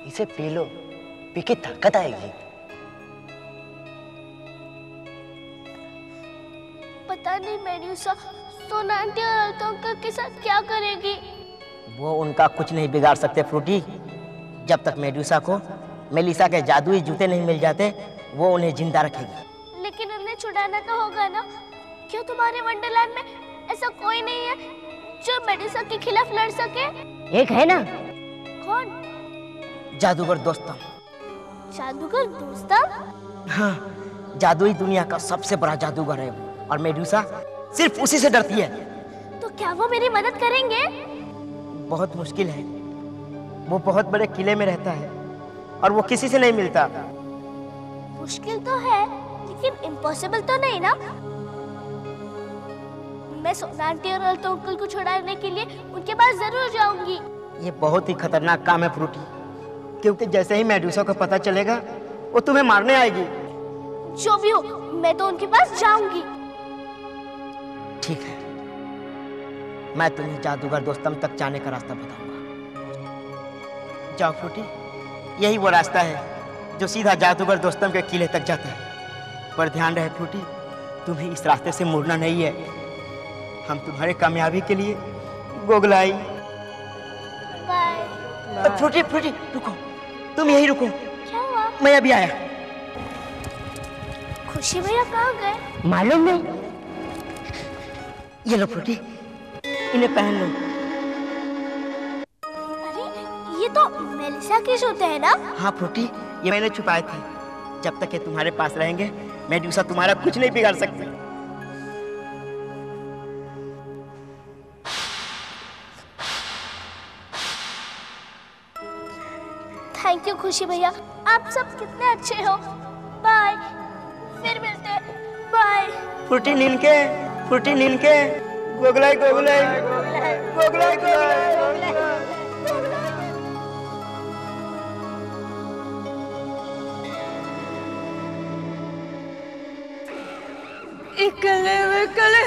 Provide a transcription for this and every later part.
इसे P low, P के ताकत आएगी। पता नहीं मेडुसा सोना आंटी और अल्तो अंकल के साथ क्या करेगी। वो उनका कुछ नहीं बिगाड़ सकते फ्रूटी। जब तक मेडुसा को मेलिसा के जादुई जूते नहीं मिल जाते, वो उन्हें जिंदा रखेगी। लेकिन उन्हें छुड़ाना तो होगा ना। क्यों तुम्हारे वंडरलैंड में ऐसा कोई नहीं है जो मेडुसा के खिलाफ लड़ सके? एक है ना। कौन? जादूगर दोस्तम। जादूगर दोस्तम? हाँ, जादुई दुनिया का सबसे बड़ा जादूगर है वो, और मेडुसा सिर्फ उसी से डरती है। तो क्या वो मेरी मदद करेंगे? बहुत मुश्किल है। वो बहुत बड़े किले में रहता है और वो किसी से नहीं मिलता। मुश्किल तो है, लेकिन इम्पॉसिबल तो नहीं ना। मैं सोना आंटी और अल्तो अंकल को छुड़ाने के लिए उनके पास जरूर जाऊंगी। ये बहुत ही खतरनाक काम है फ्रूटी, क्योंकि जैसे ही मेडुसा को पता चलेगा वो तुम्हें मारने आएगी। जो भी हो, मैं तो उनके पास जाऊंगी। ठीक है, मैं तुम्हें जादूगर दोस्तम तक जाने का रास्ता बताऊंगा। जाओ फ्रूटी, यही वो रास्ता है जो सीधा जादूगर दोस्तम के किले तक जाता है। पर ध्यान रहे फ्रूटी, तुम्हें इस रास्ते से मुड़ना नहीं है। हम तुम्हारे कामयाबी के लिए गोगलाई। बाय। फ्रूटी फ्रूटी रुको, तुम यही रुको। क्या हुआ? मैं अभी आया। खुशी भैया कहाँ गए? मालूम नहीं। ये लो फ्रूटी, इन्हें पहन लो। अरे ये तो मेलिसा के जूते हैं ना? हाँ फ्रूटी, ये मैंने छुपाए थे। जब तक ये तुम्हारे पास रहेंगे, मेडुसा तुम्हारा कुछ नहीं बिगाड़ सकती। थैंक यू खुशी भैया, आप सब कितने अच्छे हो। बाय, फिर मिलते हैं। बाय। फ्रूटी नीनके, फ्रूटी नीनके, गोगलाई गोगलाई, गोगलाई गोगलाई। इकले विकले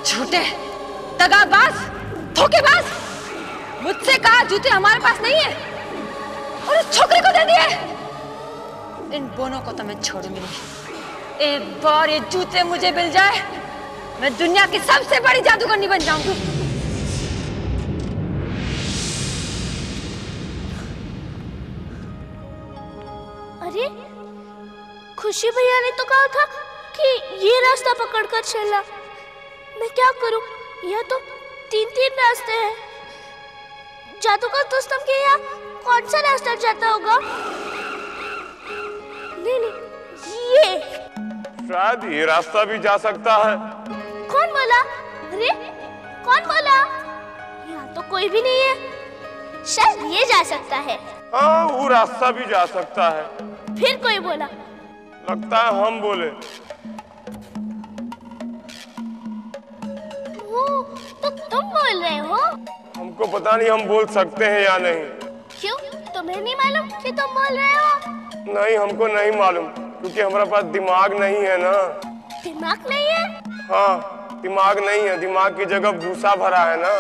झूठे दगाबाज धोखेबाज, मुझसे कहा जूते हमारे पास नहीं है और उस छोकरी को दे दिए। इन दोनों को तो मैं छोड़ूंगी नहीं। एक बार ये जूते मुझे मिल जाए, मैं दुनिया की सबसे बड़ी जादूगरनी बन जाऊंगी। अरे खुशी भैया ने तो कहा था कि ये रास्ता पकड़कर चलना। मैं क्या करूं? यहाँ तो 3 रास्ते हैं। जादूगर दोस्तम के यहाँ कौन सा रास्ता जाता होगा? नहीं नहीं, ये शायद ये रास्ता भी जा सकता है। कौन बोला? अरे कौन बोला? यहाँ तो कोई भी नहीं है। शायद ये जा सकता है। हाँ, वो रास्ता भी जा सकता है। फिर कोई बोला? लगता है हम बोले। तो तुम बोल रहे हो? हमको पता नहीं हम बोल सकते हैं या नहीं। क्यों? तुम्हें नहीं मालूम कि तुम बोल रहे हो? नहीं, हमको नहीं मालूम, क्योंकि हमारे पास दिमाग नहीं है ना। दिमाग नहीं है? हाँ, दिमाग नहीं है। दिमाग की जगह भूसा भरा है ना।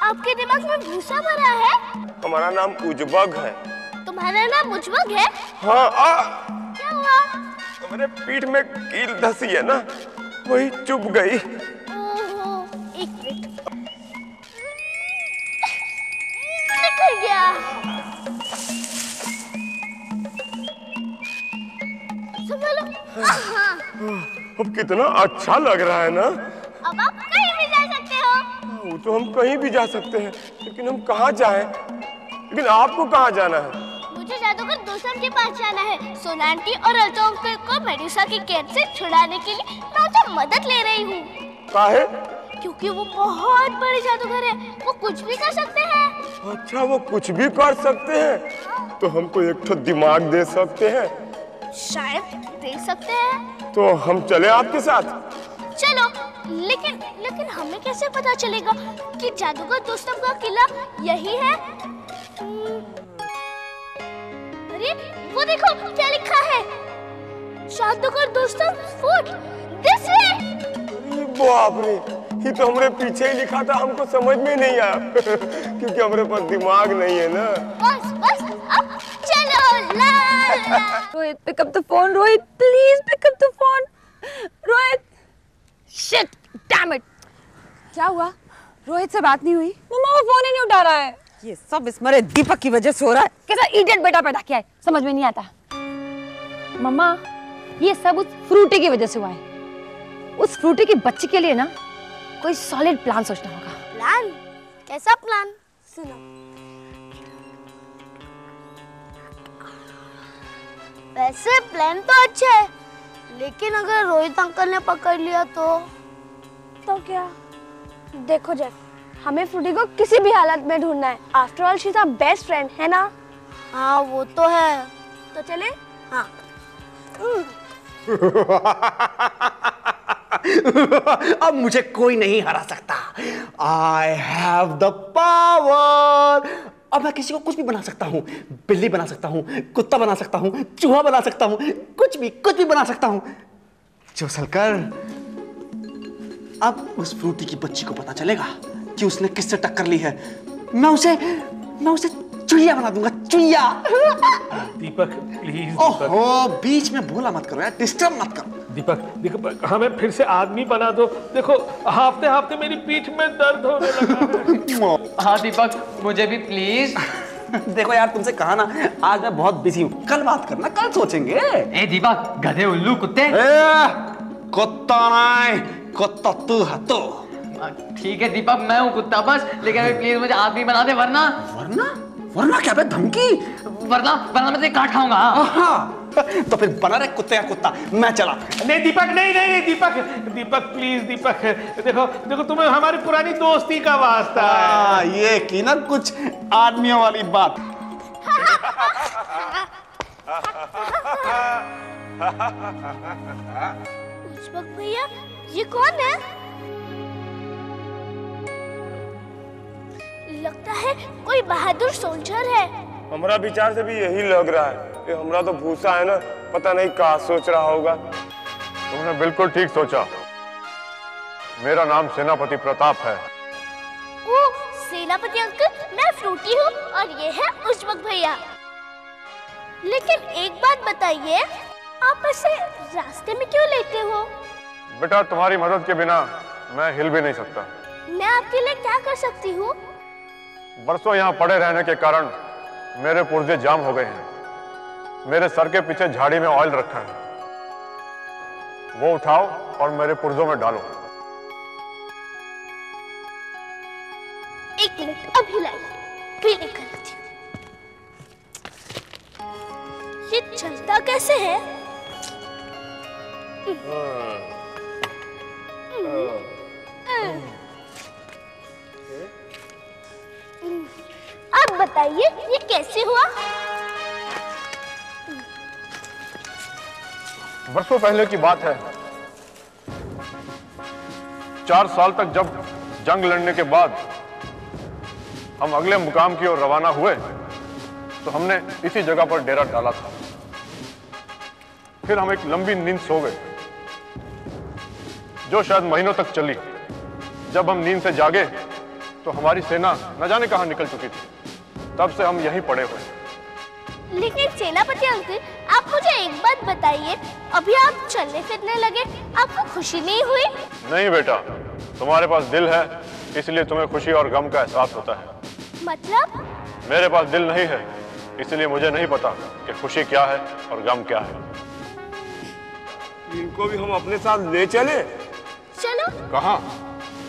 आपके दिमाग में भूसा भरा है? हमारा नाम उजबग है। तुम्हारा नाम उजबग है? हाँ। क्या हुआ? हमारे पीठ में कील धसी है ना, वही चुभ गई। ओहो, एक मिनट। निकल गया। संभालो। हाँ। अब कितना अच्छा लग रहा है ना। अब आप कहीं भी जा सकते हो। वो तो हम कहीं भी जा सकते हैं, लेकिन हम कहाँ जाएं? लेकिन आपको कहाँ जाना है? मुझे जादूगर दोस्तम के पास जाना है। सोना आंटी और अल्तो अंकल को मेडुसा की कैद से छुड़ाने के लिए मैं उनसे मदद ले रही हूँ। काहे? क्योंकि वो बहुत बड़े जादूगर है, वो कुछ भी कर सकते हैं। अच्छा, वो कुछ भी कर सकते हैं? तो हमको एक ठो दिमाग दे सकते हैं? शायद दे सकते हैं। तो हम चले आपके साथ? चलो, लेकिन हमें कैसे पता चलेगा कि जादूगर दोस्तम का किला यही है? अरे वो देखो क्या लिखा है, जादूगर दोस्तम फोर्ट दिस वे। बाप रे, ये तो हमारे पीछे ही लिखा था, हमको समझ में नहीं आया क्योंकि हमारे पास दिमाग नहीं है ना। बस बस अब चलो ला ला। Rohit pick up the phone, Rohit please pick up the phone. Rohit shit damn it. क्या हुआ? रोहित से बात नहीं हुई? मम्मा वो फोन ही नहीं उठा रहा है। ये सब इस मरे दीपक की वजह से हो रहा है। कैसा इडियट बेटा पैदा किया है, समझ में नहीं आता। मम्मा ये सब उस फ्रूटी की वजह से हुआ है। उस फ्रूटी की बच्ची के लिए ना कोई सॉलिड प्लान सोचना होगा। प्लान? कैसा प्लान? सुनो, वैसे प्लान तो अच्छा है, लेकिन अगर रोहित अंकल ने पकड़ लिया तो क्या? देखो जेफ, हमें फ्रूटी को किसी भी हालत में ढूंढना है। After all she is our best friend, है ना? हाँ वो तो है। तो चले? हाँ। अब मुझे कोई नहीं हरा सकता। I have the power। अब मैं किसी को कुछ भी बना सकता हूँ। बिल्ली बना सकता हूँ, कुत्ता बना सकता हूँ, चूहा बना सकता हूँ, कुछ भी बना सकता हूँ। जो सलकर, अब उस फ्रूटी की बच्ची को पता चलेगा कि उसने किससे टक्कर ली है। मैं उसे चुईया बना दूंगा, चुईया। दीपक प्लीज। ओहो, बीच में बोला मत करो यार, डिस्टर्ब मत करो। दीपक हमें फिर से आदमी बना दो। देखो हफ्ते मेरी पीठ में दर्द होने लगा है। हाँ दीपक मुझे भी प्लीज। देखो यार, तुमसे कहा ना, आज मैं बहुत बिजी हूँ, कल बात करना, कल सोचेंगे। ए दीपक, गधे उल्लू कुत्ते। कुत्ता नहीं, कुत्ता तू है तो। ठीक है दीपक, मैं हूँ कुत्ता बस, लेकिन अभी प्लीज मुझे आदमी बना दे, वरना क्या बे, धमकी? वरना मैं तेरे काट खाऊंगा। तो फिर बना रहे कुत्ते का कुत्ता, मैं चला। नहीं दीपक, नहीं दीपक प्लीज। दीपक देखो तुम्हें हमारी पुरानी दोस्ती का वास्ता है। ये की ना कुछ आदमियों वाली बात। उज्जवल भैया, ये कौन है? लगता है कोई बहादुर सोल्जर है। हमारा विचार से भी यही लग रहा है। ये हमारा तो भूसा है ना, पता नहीं क्या सोच रहा होगा। तुमने बिल्कुल ठीक सोचा। मेरा नाम सेनापति प्रताप है। ओ सेनापति अंकल, मैं फ्रूटी हूँ और ये है उज्जवल भैया। लेकिन एक बात बताइए, आप ऐसे रास्ते में क्यों लेते हो? बेटा तुम्हारी मदद के बिना मैं हिल भी नहीं सकता। मैं आपके लिए क्या कर सकती हूँ? बरसों यहाँ पड़े रहने के कारण मेरे पुर्जे जाम हो गए हैं। मेरे सर के पीछे झाड़ी में ऑयल रखा है, वो उठाओ और मेरे पुर्जों में डालो। एक मिनट, अभी लाइए, पीले कर लेती हूँ। ये चलता कैसे है? अब बताइए ये कैसे हुआ? बरसों पहले की बात है। 4 साल तक जब जंग लड़ने के बाद हम अगले मुकाम की ओर रवाना हुए तो हमने इसी जगह पर डेरा डाला था। फिर हम एक लंबी नींद सो गए जो शायद महीनों तक चली। जब हम नींद से जागे तो हमारी सेना न जाने कहां निकल चुकी थी। तब से हम यहीं पड़े हुए। लेकिन सेनापति अंकल, आप मुझे एक बात बताइए, अभी आप चलने फिरने लगे, आपको खुशी नहीं हुई? नहीं बेटा, तुम्हारे पास दिल है इसलिए तुम्हें खुशी और गम का एहसास होता है। मतलब? मेरे पास दिल नहीं है इसलिए मुझे नहीं पता कि खुशी क्या है और गम क्या है। इनको भी हम अपने साथ ले चले? चलो। कहाँ?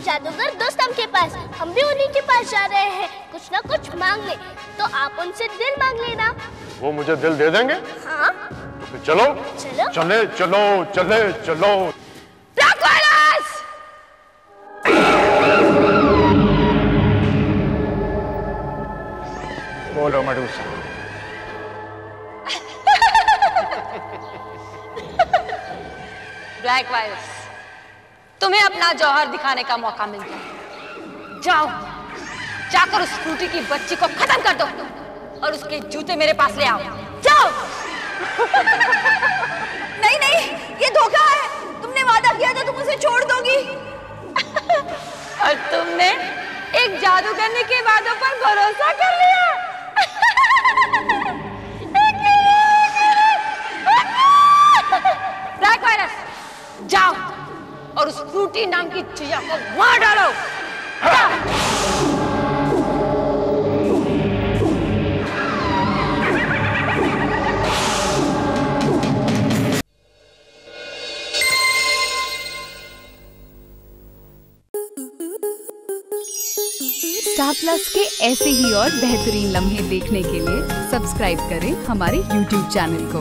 जादूगर दोस्तम के पास। हम भी उन्हीं के पास जा रहे हैं, कुछ ना कुछ मांग ले, तो आप उनसे दिल मांग लेना। वो मुझे दिल दे देंगे? हाँ। तो फिर चलो। चलो। बोलो मडूसा। ब्लैक वायरस, तुम्हें अपना जौहर दिखाने का मौका मिल गया। जाओ, जाकर उस फ्रूटी की बच्ची को खत्म कर दो और उसके जूते मेरे पास ले आओ। जाओ। नहीं, ये धोखा है। तुमने वादा किया था तुम उसे छोड़ दोगी। और तुमने एक जादूगरनी के वादों पर भरोसा कर लिया। ब्लैक वायरस, जाओ और उस फ्रूटी नाम की चिड़िया को मार डालो। स्टार प्लस के ऐसे ही और बेहतरीन लम्हे देखने के लिए सब्सक्राइब करें हमारे YouTube चैनल को।